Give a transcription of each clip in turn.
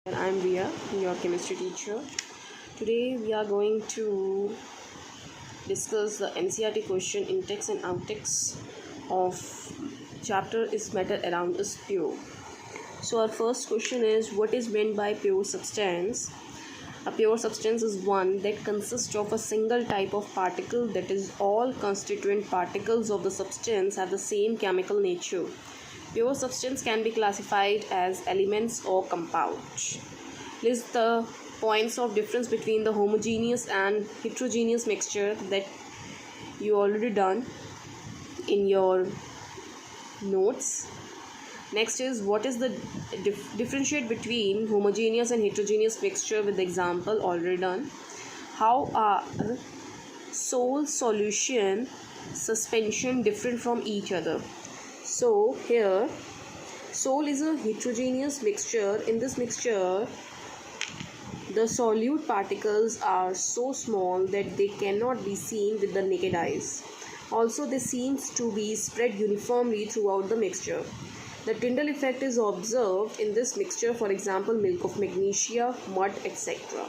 I'm Ria, your chemistry teacher. Today we are going to discuss the NCERT question in text and outtext of chapter is matter around us pure. So our first question is, what is meant by pure substance? A pure substance is one that consists of a single type of particle, that is, all constituent particles of the substance have the same chemical nature. Pure substance can be classified as elements or compounds. List the points of difference between the homogeneous and heterogeneous mixture that you already done in your notes. Next is, what is the differentiate between homogeneous and heterogeneous mixture with the example already done. How are sole solution suspension different from each other? So here sole is a heterogeneous mixture. In this mixture the solute particles are so small that they cannot be seen with the naked eyes. Also, they seem to be spread uniformly throughout the mixture. The Tyndall effect is observed in this mixture, for example, milk of magnesia, mud, etc.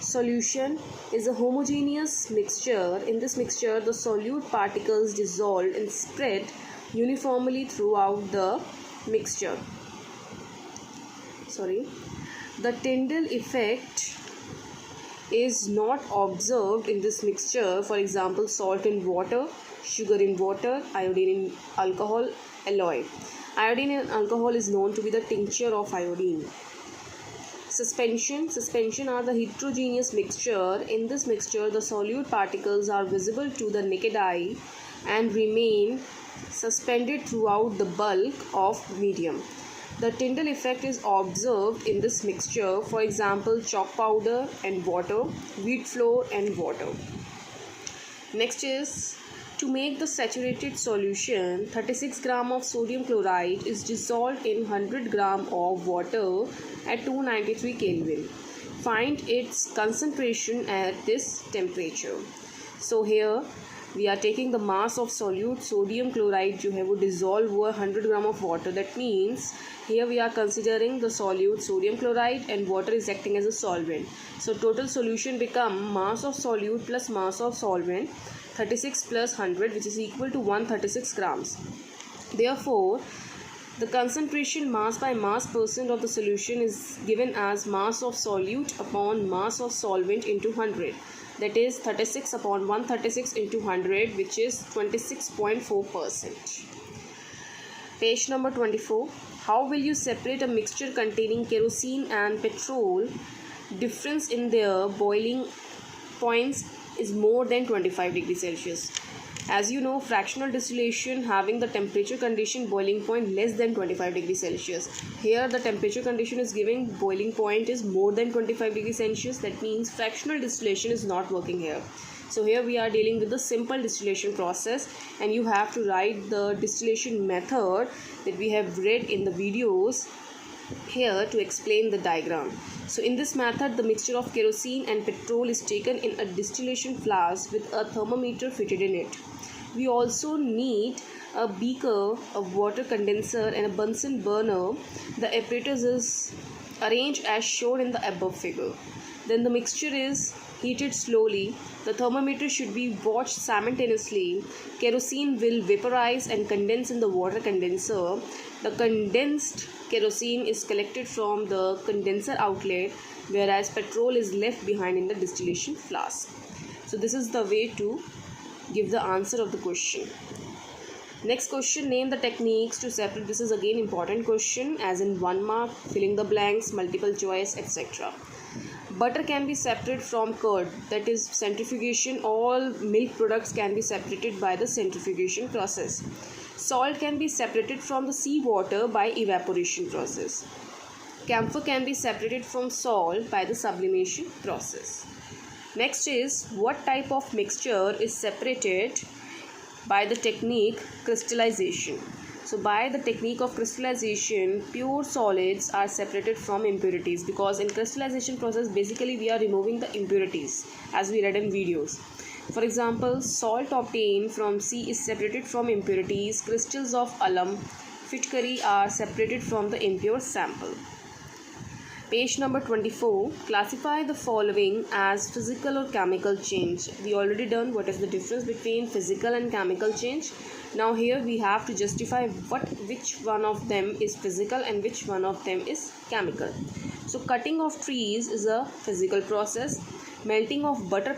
Solution is a homogeneous mixture. In this mixture, the solute particles dissolve and spread uniformly throughout the mixture. The Tyndall effect is not observed in this mixture. For example, salt in water, sugar in water, iodine in alcohol, alloy. Iodine in alcohol is known to be the tincture of iodine. Suspension are the heterogeneous mixture. In this mixture, the solute particles are visible to the naked eye and remain suspended throughout the bulk of medium. The Tyndall effect is observed in this mixture, for example, chalk powder and water, wheat flour and water. Next is, to make the saturated solution, 36 gram of sodium chloride is dissolved in 100 gram of water at 293 Kelvin. Find its concentration at this temperature. So here we are taking the mass of solute sodium chloride जो है वो dissolve हुआ 100 gram of water. That means here we are considering the solute sodium chloride and water is acting as a solvent. So total solution become mass of solute plus mass of solvent, 36 plus 100, which is equal to 136 grams. Therefore, the concentration mass by mass percent of the solution is given as mass of solute upon mass of solvent into 100. That is 36 upon 136 into 100, which is 26.4%. Page number 24. How will you separate a mixture containing kerosene and petrol? Difference in their boiling points is more than 25 degrees Celsius. As you know, fractional distillation having the temperature condition boiling point less than 25 degrees Celsius. Here the temperature condition is giving boiling point is more than 25 degrees Celsius. That means fractional distillation is not working here. So here we are dealing with the simple distillation process, and you have to write the distillation method that we have read in the videos here to explain the diagram. So in this method, the mixture of kerosene and petrol is taken in a distillation flask with a thermometer fitted in it. We also need a beaker, a water condenser and a Bunsen burner. The apparatus is arranged as shown in the above figure. Then the mixture is heated slowly. The thermometer should be watched simultaneously. Kerosene will vaporize and condense in the water condenser. The condensed kerosene is collected from the condenser outlet, whereas petrol is left behind in the distillation flask. So this is the way to give the answer of the question. Next question, name the techniques to separate. This is again important question, as in 1 mark, filling the blanks, multiple choice, etc. Butter can be separated from curd, that is centrifugation. All milk products can be separated by the centrifugation process. Salt can be separated from the seawater by evaporation process. Camphor can be separated from salt by the sublimation process. Next is, what type of mixture is separated by the technique crystallization? So by the technique of crystallization, pure solids are separated from impurities, because in crystallization process basically we are removing the impurities, as we read in videos. For example, salt obtained from sea is separated from impurities. Crystals of alum, fitkari are separated from the impure sample. Page number 24. Classify the following as physical or chemical change. We already done what is the difference between physical and chemical change. Now here we have to justify which one of them is physical and which one of them is chemical. So cutting of trees is a physical process. Melting of butter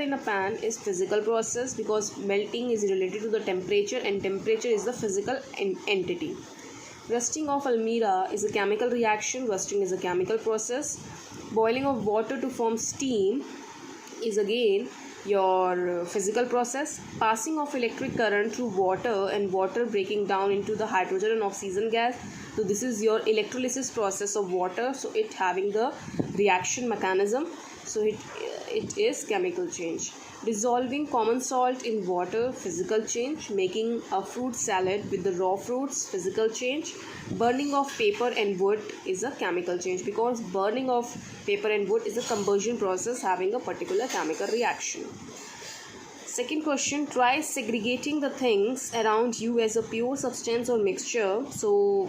in a pan is physical process because melting is related to the temperature and temperature is the physical entity. Rusting of almirah is a chemical reaction. Rusting is a chemical process. Boiling of water to form steam is again your physical process. Passing of electric current through water and water breaking down into the hydrogen and oxygen gas. So this is your electrolysis process of water. So it having the reaction mechanism. So it is chemical change. Dissolving common salt in water, physical change. Making a fruit salad with the raw fruits, physical change. Burning of paper and wood is a chemical change because burning of paper and wood is a combustion process having a particular chemical reaction. Second question, try segregating the things around you as a pure substance or mixture. So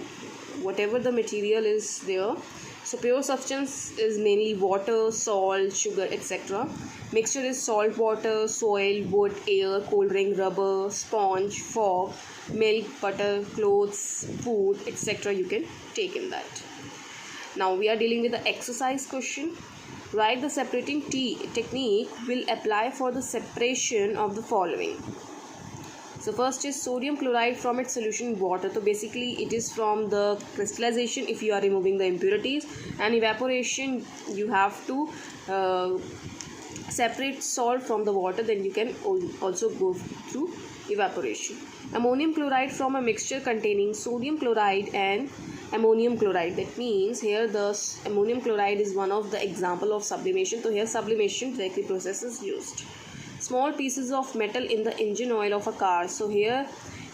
whatever the material is there. So pure substance is mainly water, salt, sugar, etc. Mixture is salt, water, soil, wood, air, cold drink, rubber, sponge, fog, milk, butter, clothes, food, etc. You can take in that. Now we are dealing with the exercise question. Write the separating technique will apply for the separation of the following. So first is sodium chloride from its solution in water. So basically it is from the crystallization if you are removing the impurities, and evaporation you have to separate salt from the water, then you can also go through evaporation. Ammonium chloride from a mixture containing sodium chloride and ammonium chloride. That means here the ammonium chloride is one of the example of sublimation. So here sublimation directly process is used. Small pieces of metal in the engine oil of a car. So here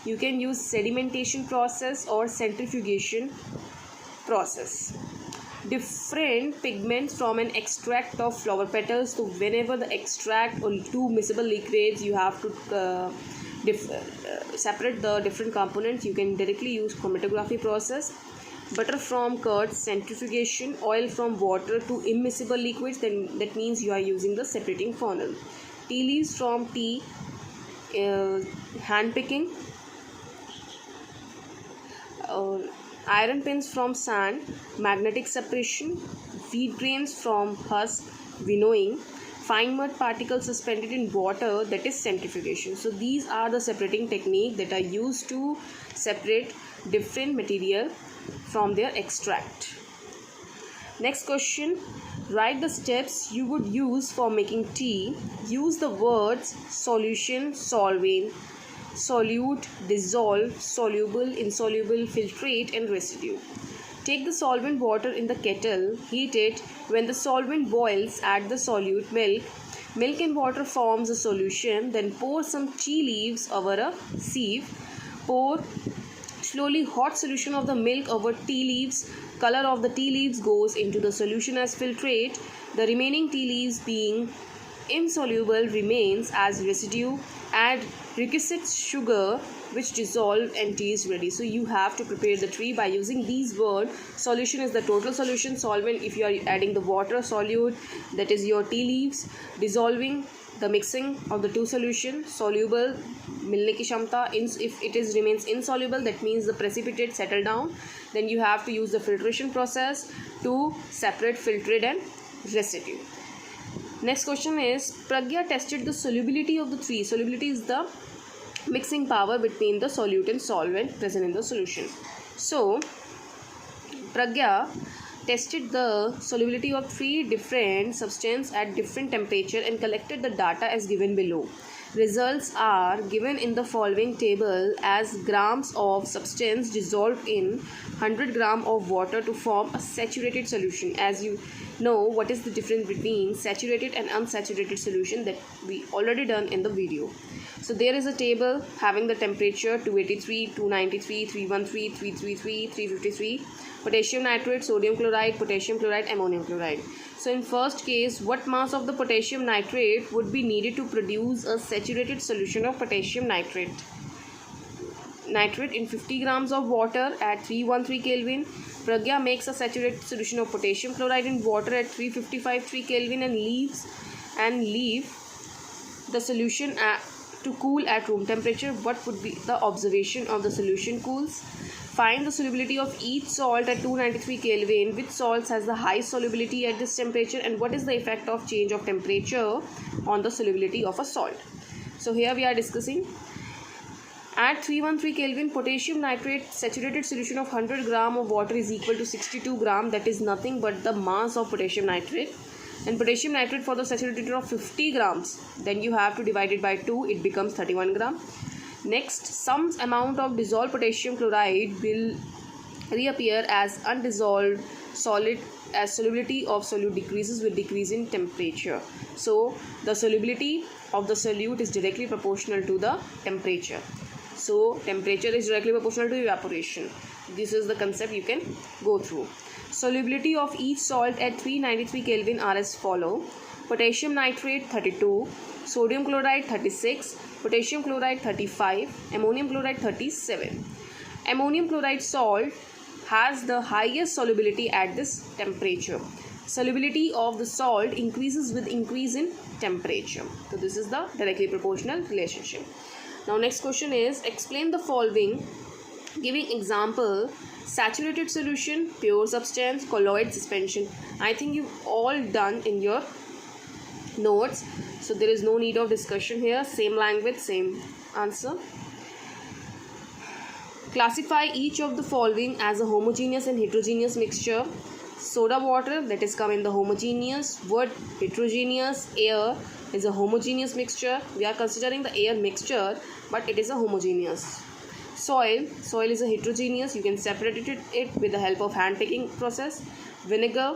you can use sedimentation process or centrifugation process. Different pigments from an extract of flower petals. So whenever the extract or two miscible liquids, you have to separate the different components. You can directly use chromatography process. Butter from curds, centrifugation. Oil from water to immiscible liquids, then that means you are using the separating funnel. Tea leaves from tea, hand picking. Iron pins from sand, magnetic separation. Wheat grains from husk, winnowing. Fine mud particles suspended in water, that is centrifugation. So these are the separating technique that are used to separate different material from their extract. Next question, write the steps you would use for making tea. Use the words solution, solvent, solute, dissolve, soluble, insoluble, filtrate and residue. Take the solvent water in the kettle, heat it. When the solvent boils, add the solute milk. Milk and water forms a solution. Then pour some tea leaves over a sieve. Pour slowly hot solution of the milk over tea leaves. Color of the tea leaves goes into the solution as filtrate. The remaining tea leaves being insoluble remains as residue. Add requisite sugar which dissolve and tea is ready. So you have to prepare the tea by using these words. Solution is the total solution. Solvent if you are adding the water. Solute, that is your tea leaves. Dissolving, the mixing of the two solution. Soluble, milne ki kshamta. If it is remains insoluble, that means the precipitate settle down. Then you have to use the filtration process to separate filtrate and residue. Next question is, Pragya tested the solubility of the three. Solubility is the mixing power between the solute and solvent present in the solution. So Pragya tested the solubility of three different substances at different temperature and collected the data as given below. Results are given in the following table as grams of substance dissolved in 100 gram of water to form a saturated solution. As you know, what is the difference between saturated and unsaturated solution, that we already done in the video. So there is a table having the temperature 283, 293, 313, 333, 353, potassium nitrate, sodium chloride, potassium chloride, ammonium chloride. So in first case, what mass of the potassium nitrate would be needed to produce a saturated solution of potassium nitrate? nitrate in 50 grams of water at 313 Kelvin. Pragya makes a saturated solution of potassium chloride in water at 355 Kelvin and leave the solution to cool at room temperature. What would be the observation of the solution cools? Find the solubility of each salt at 293 Kelvin. Which salts has the high solubility at this temperature, and what is the effect of change of temperature on the solubility of a salt? So here we are discussing. At 313 Kelvin, potassium nitrate saturated solution of 100 gram of water is equal to 62 gram. That is nothing but the mass of potassium nitrate. And potassium nitrate for the saturated of 50 grams, then you have to divide it by 2, it becomes 31 gram. Next, some amount of dissolved potassium chloride will reappear as undissolved solid as solubility of solute decreases with decrease in temperature. So the solubility of the solute is directly proportional to the temperature. So temperature is directly proportional to evaporation. This is the concept you can go through. Solubility of each salt at 393 Kelvin are as follow. Potassium nitrate 32, sodium chloride 36, potassium chloride 35, ammonium chloride 37. Ammonium chloride salt has the highest solubility at this temperature. Solubility of the salt increases with increase in temperature. So this is the directly proportional relationship. Now next question is, explain the following giving example: saturated solution, pure substance, colloid suspension. I think you've all done in your notes, so there is no need of discussion here. Same language, same answer. Classify each of the following as a homogeneous and heterogeneous mixture. Soda water, that is come in the homogeneous. Wood, heterogeneous. Air is a homogeneous mixture. We are considering the air mixture, but it is a homogeneous. Soil is a heterogeneous. You can separate it with the help of hand picking process. Vinegar,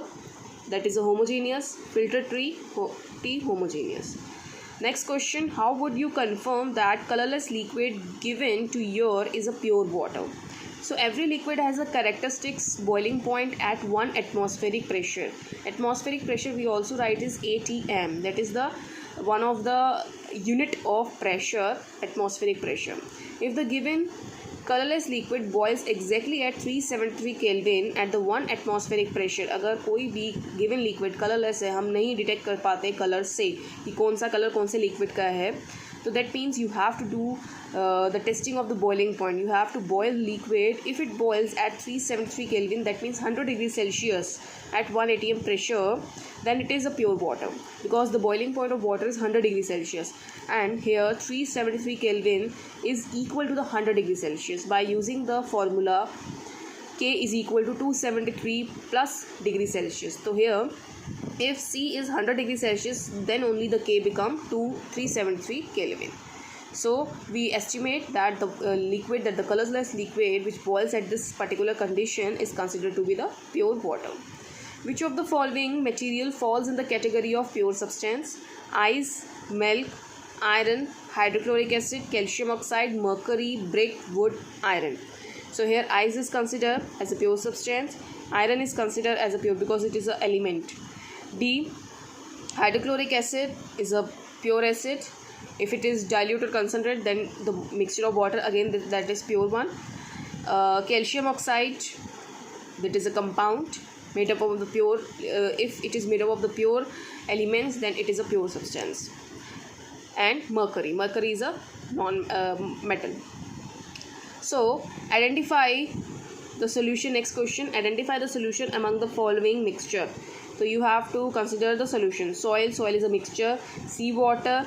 that is a homogeneous. Filtered tea homogeneous. Next question, how would you confirm that colorless liquid given to you is a pure water? So every liquid has a characteristics boiling point at 1 atmospheric pressure. Atmospheric pressure we also write is ATM. That is the one of the unit of pressure, atmospheric pressure. If the given colorless liquid boils exactly at 373 Kelvin at the 1 atmospheric pressure, अगर कोई भी given liquid colorless है, हम नहीं detect कर पाते colour से कि कौन सा कलर कौन से liquid का है, so that means you have to do the testing of the boiling point. You have to boil liquid. If it boils at 373 Kelvin, that means 100 degrees Celsius at 1 atm pressure, then it is a pure water, because the boiling point of water is 100 degrees Celsius, and here 373 Kelvin is equal to the 100 degrees Celsius. By using the formula K is equal to 273 plus degrees Celsius. So here if C is 100 degrees Celsius, then only the K become 373 Kelvin. So we estimate that the the colorless liquid which boils at this particular condition is considered to be the pure water. Which of the following material falls in the category of pure substance? Ice, milk, iron, hydrochloric acid, calcium oxide, mercury, brick, wood, iron. So here ice is considered as a pure substance. Iron is considered as a pure because it is an element. D. Hydrochloric acid is a pure acid. If it is dilute or concentrate, then the mixture of water, again that is pure one. Calcium oxide, that is a compound made up of the pure. If it is made up of the pure elements, then it is a pure substance. And mercury is a non-metal. So identify the solution. Next question, identify the solution among the following mixture. So you have to consider the solution. Soil is a mixture. Sea water,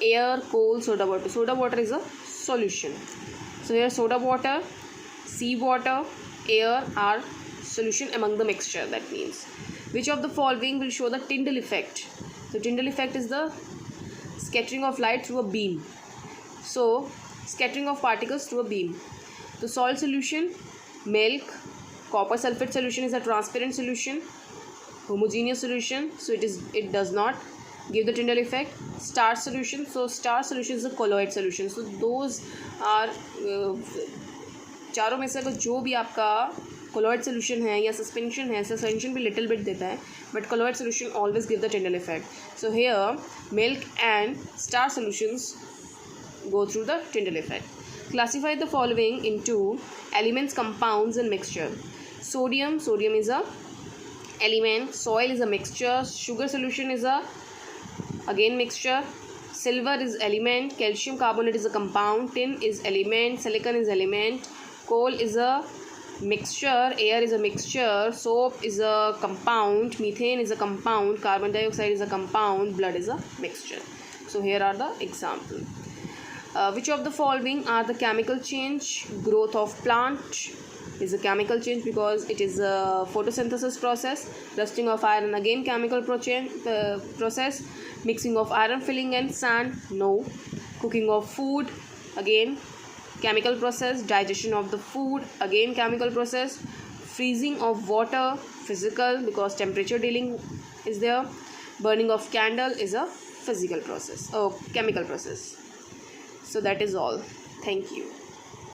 air, coal, soda water. Soda water is a solution. So here soda water, sea water, air are solution among the mixture. That means, which of the following will show the Tyndall effect? So Tyndall effect is the scattering of light through a beam. So scattering of particles through a beam. The salt solution, milk, copper sulfate solution is a transparent solution, homogeneous solution, so it does not give the Tyndall effect. Starch solution, so starch solution is a colloid solution. So those are चारों में से जो भी आपका colloid solution है या suspension है, suspension भी little bit देता है, but colloid solution always give the Tyndall effect. So here milk and starch solutions go through the Tyndall effect. Classify the following into elements, compounds and mixture. Sodium is a element, soil is a mixture, sugar solution is a again mixture, silver is element, calcium carbonate is a compound, tin is element, silicon is element, coal is a mixture, air is a mixture, soap is a compound, methane is a compound, carbon dioxide is a compound, blood is a mixture. So here are the examples. Which of the following are the chemical change? Growth of plant is a chemical change because it is a photosynthesis process. Rusting of iron, again chemical process. Mixing of iron filling and sand, no. Cooking of food, again chemical process. Digestion of the food, again chemical process. Freezing of water, physical because temperature dealing is there. Burning of candle is a physical process, chemical process. So that is all. Thank you.